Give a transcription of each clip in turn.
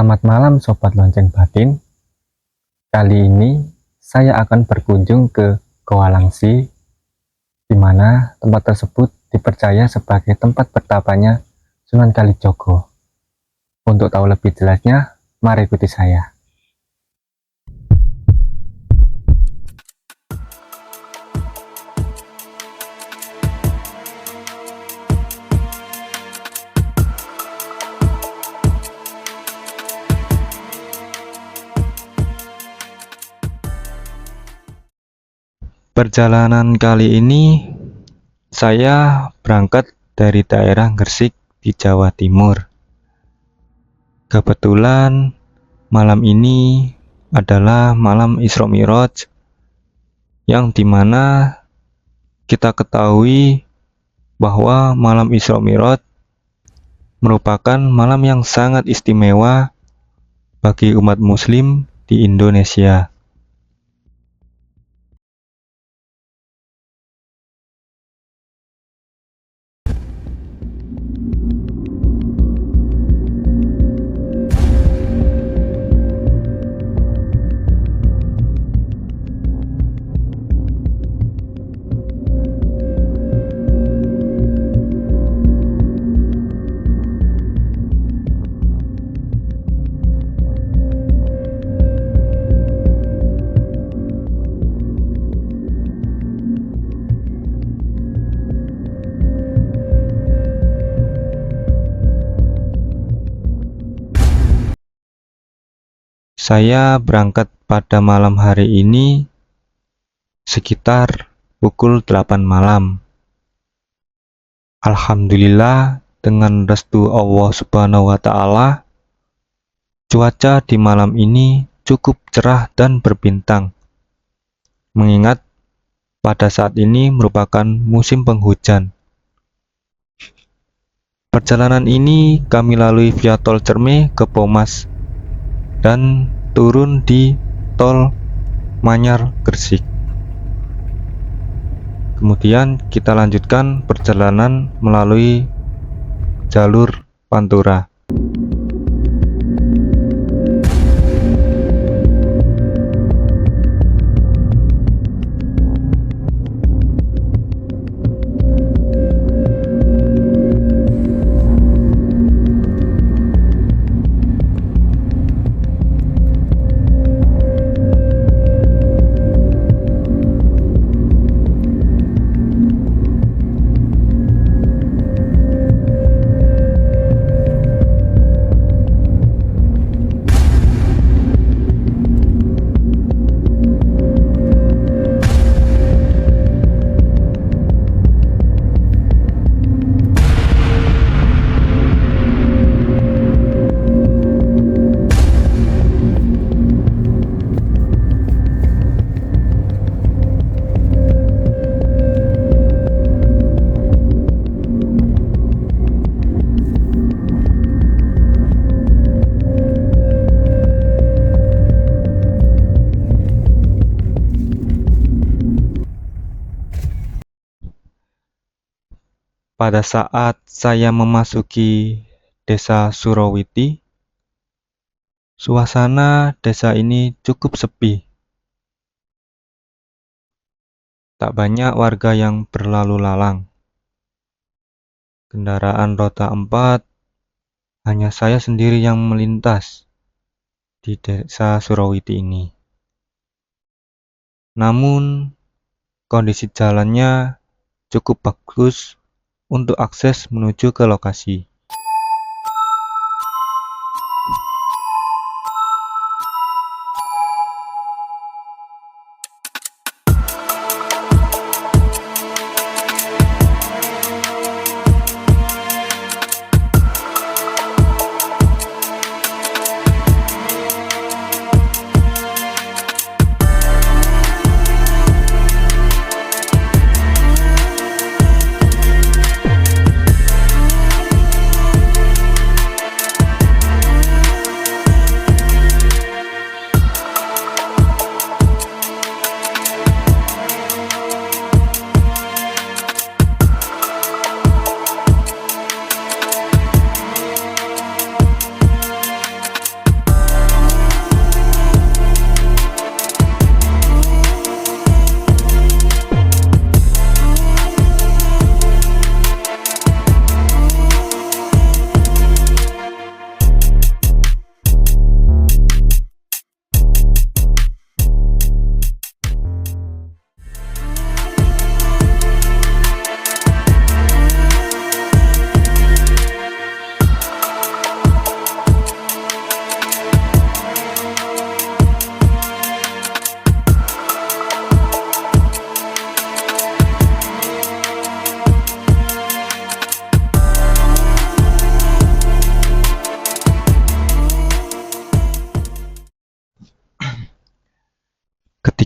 Selamat malam Sobat Lonceng Batin. Kali ini saya akan berkunjung ke Goa Langsi, di mana tempat tersebut dipercaya sebagai tempat bertapanya Sunan Kalijogo. Untuk tahu lebih jelasnya, mari ikuti saya. Perjalanan kali ini saya berangkat dari daerah Gresik di Jawa Timur. Kebetulan malam ini adalah malam Isra Mi'raj, yang dimana kita ketahui bahwa malam Isra Mi'raj merupakan malam yang sangat istimewa bagi umat muslim di Indonesia. Saya berangkat pada malam hari ini sekitar pukul 8 malam. Alhamdulillah, dengan restu Allah Subhanahu wa Ta'ala, cuaca di malam ini cukup cerah dan berbintang. Mengingat pada saat ini merupakan musim penghujan. Perjalanan ini kami lalui via tol Cerme ke Pomas dan turun di tol Manyar Gresik. Kemudian kita lanjutkan perjalanan melalui jalur Pantura. Pada saat saya memasuki desa Surawiti, suasana desa ini cukup sepi. Tak banyak warga yang berlalu lalang. Kendaraan roda 4 hanya saya sendiri yang melintas di desa Surawiti ini. Namun, kondisi jalannya cukup bagus untuk akses menuju ke lokasi.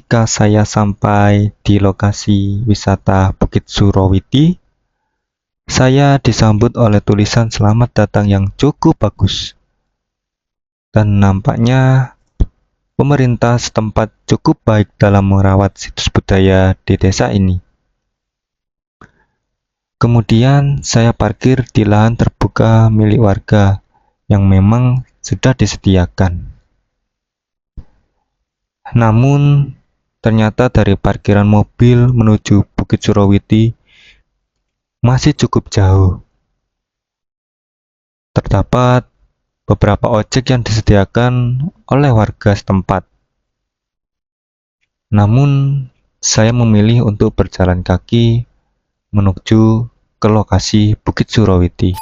ketika saya sampai di lokasi wisata Bukit Surawiti, saya disambut oleh tulisan selamat datang yang cukup bagus. Dan nampaknya pemerintah setempat cukup baik dalam merawat situs budaya di desa ini. Kemudian saya parkir di lahan terbuka milik warga yang memang sudah disediakan. Namun, ternyata dari parkiran mobil menuju Bukit Surawiti masih cukup jauh. Terdapat beberapa ojek yang disediakan oleh warga setempat. Namun, saya memilih untuk berjalan kaki menuju ke lokasi Bukit Surawiti.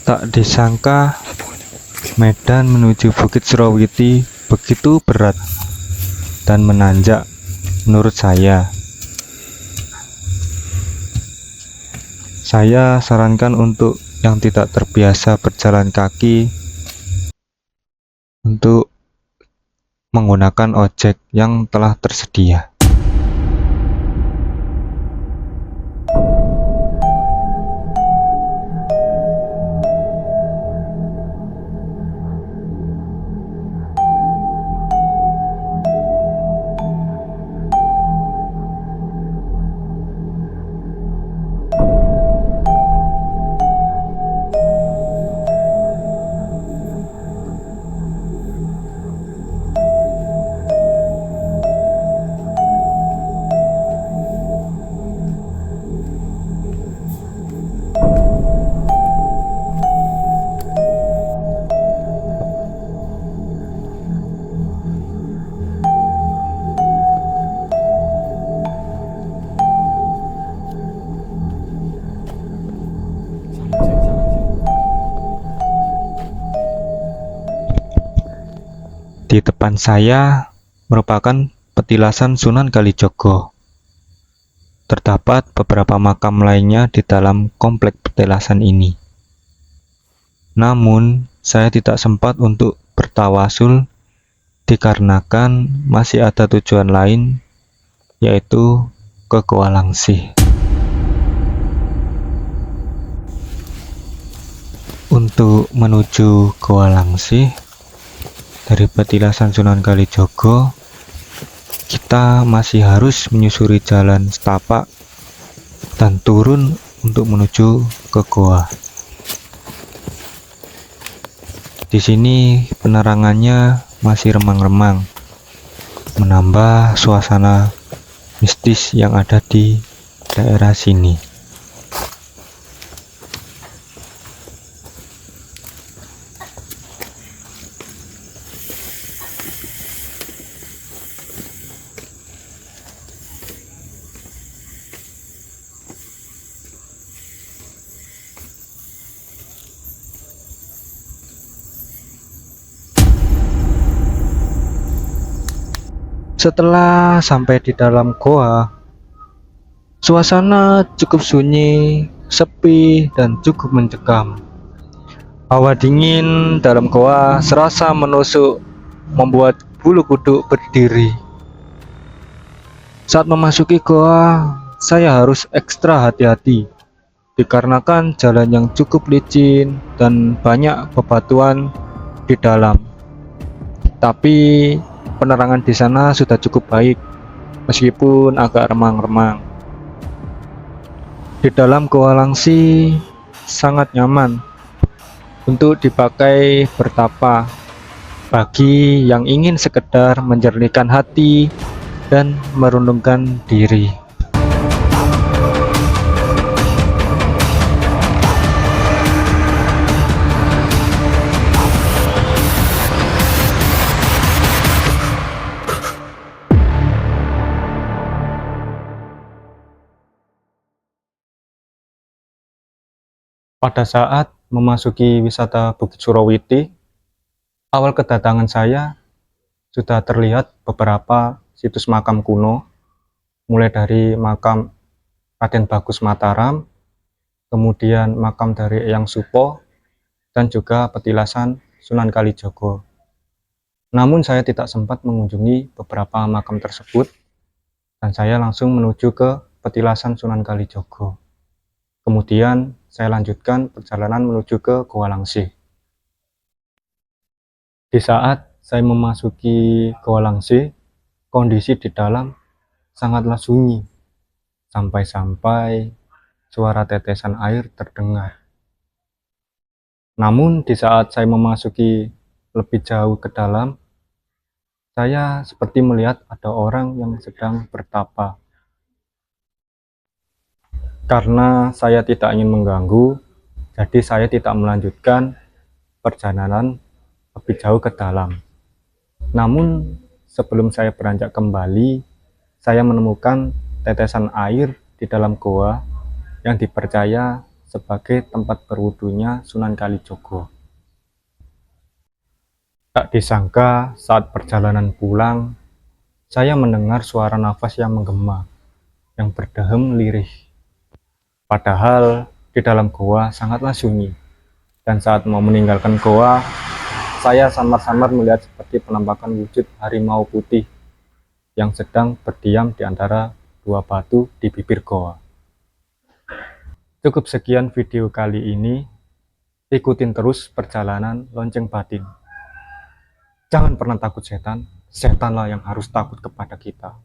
Tak disangka, medan menuju Bukit Surawiti begitu berat dan menanjak menurut saya. Saya sarankan untuk yang tidak terbiasa berjalan kaki untuk menggunakan ojek yang telah tersedia. Di depan saya merupakan petilasan Sunan Kalijogo. Terdapat beberapa makam lainnya di dalam komplek petilasan ini. Namun, saya tidak sempat untuk bertawasul dikarenakan masih ada tujuan lain, yaitu ke Goa Langsih. Untuk menuju Goa Langsih dari petilasan Sunan Kalijogo, kita masih harus menyusuri jalan setapak dan turun untuk menuju ke goa. Di sini penerangannya masih remang-remang, menambah suasana mistis yang ada di daerah sini. Setelah sampai di dalam goa, suasana cukup sunyi, sepi, dan cukup mencekam. Hawa dingin dalam goa serasa menusuk, membuat bulu kuduk berdiri. Saat memasuki goa, saya harus ekstra hati-hati, dikarenakan jalan yang cukup licin dan banyak bebatuan di dalam. Tapi penerangan di sana sudah cukup baik, meskipun agak remang-remang. Di dalam Goa Langsih sangat nyaman untuk dipakai bertapa bagi yang ingin sekedar menjernihkan hati dan merenungkan diri. Pada saat memasuki wisata Bukit Surawiti, awal kedatangan saya sudah terlihat beberapa situs makam kuno, mulai dari makam Raden Bagus Mataram, kemudian makam dari Eyang Supo, dan juga petilasan Sunan Kalijogo. Namun saya tidak sempat mengunjungi beberapa makam tersebut, dan saya langsung menuju ke petilasan Sunan Kalijogo. Kemudian saya lanjutkan perjalanan menuju ke Goa Langsi. Di saat saya memasuki Goa Langsi, kondisi di dalam sangatlah sunyi, sampai-sampai suara tetesan air terdengar. Namun di saat saya memasuki lebih jauh ke dalam, saya seperti melihat ada orang yang sedang bertapa. Karena saya tidak ingin mengganggu, jadi saya tidak melanjutkan perjalanan lebih jauh ke dalam. Namun sebelum saya beranjak kembali, saya menemukan tetesan air di dalam goa yang dipercaya sebagai tempat berwudunya Sunan Kalijogo. Tak disangka saat perjalanan pulang, saya mendengar suara nafas yang menggema, yang berdehem lirih. Padahal di dalam goa sangatlah sunyi, dan saat mau meninggalkan goa, saya samar-samar melihat seperti penampakan wujud harimau putih yang sedang berdiam di antara dua batu di bibir goa. Cukup sekian video kali ini, ikutin terus perjalanan Lonceng Batin. Jangan pernah takut setan, setanlah yang harus takut kepada kita.